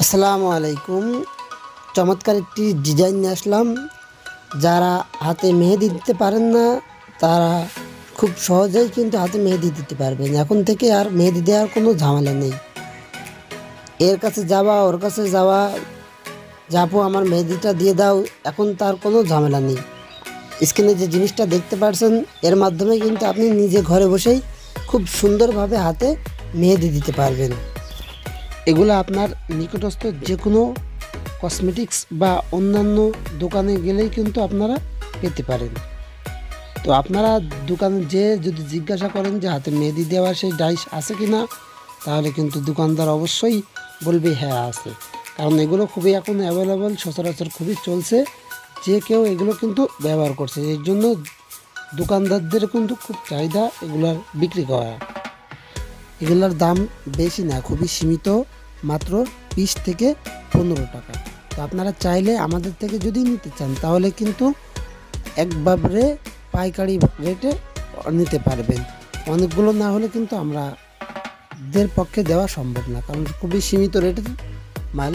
আসসালামু আলাইকুম। চমৎকার একটি ডিজাইন নিয়ে আসলাম। যারা হাতে মেহেদি দিতে পারেন না তারা খুব সহজেই কিন্তু হাতে মেহেদি দিতে পারবেন। এখন থেকে আর মেহেদি দেওয়ার কোনো ঝামেলা নেই। এর কাছে যাওয়া ওর কাছে যাওয়া, যাবো আমার মেহেদিটা দিয়ে দাও, এখন তার কোনো ঝামেলা নেই। স্ক্রিনে যে জিনিসটা দেখতে পাচ্ছেন এর মাধ্যমে কিন্তু আপনি নিজে ঘরে বসেই খুব সুন্দরভাবে হাতে মেহেদি দিতে পারবেন। এগুলো আপনার নিকটস্থ যে কোনো কসমেটিক্স বা অন্যান্য দোকানে গেলেই কিন্তু আপনারা পেতে পারেন। তো আপনারা দোকানে যেয়ে যদি জিজ্ঞাসা করেন যে হাতে মেহেদি দেওয়ার সেই ডাইস আছে কি না, তাহলে কিন্তু দোকানদার অবশ্যই বলবে হ্যাঁ আছে। কারণ এগুলো খুবই এখন অ্যাভেলেবল, সচরাচর খুবই চলছে, যে কেউ এগুলো কিন্তু ব্যবহার করছে। এর জন্য দোকানদারদের কিন্তু খুব চাহিদা এগুলোর বিক্রি করা। এগুলোর দাম বেশি না, খুবই সীমিত, মাত্র 20 থেকে 15 টাকা। তো আপনারা চাইলে আমাদের থেকে যদি নিতে চান তাহলে কিন্তু একবারে পাইকারি রেটে নিতে পারবেন। অনেকগুলো না হলে কিন্তু আমাদের পক্ষে দেওয়া সম্ভব না, কারণ খুবই সীমিত রেটে মাল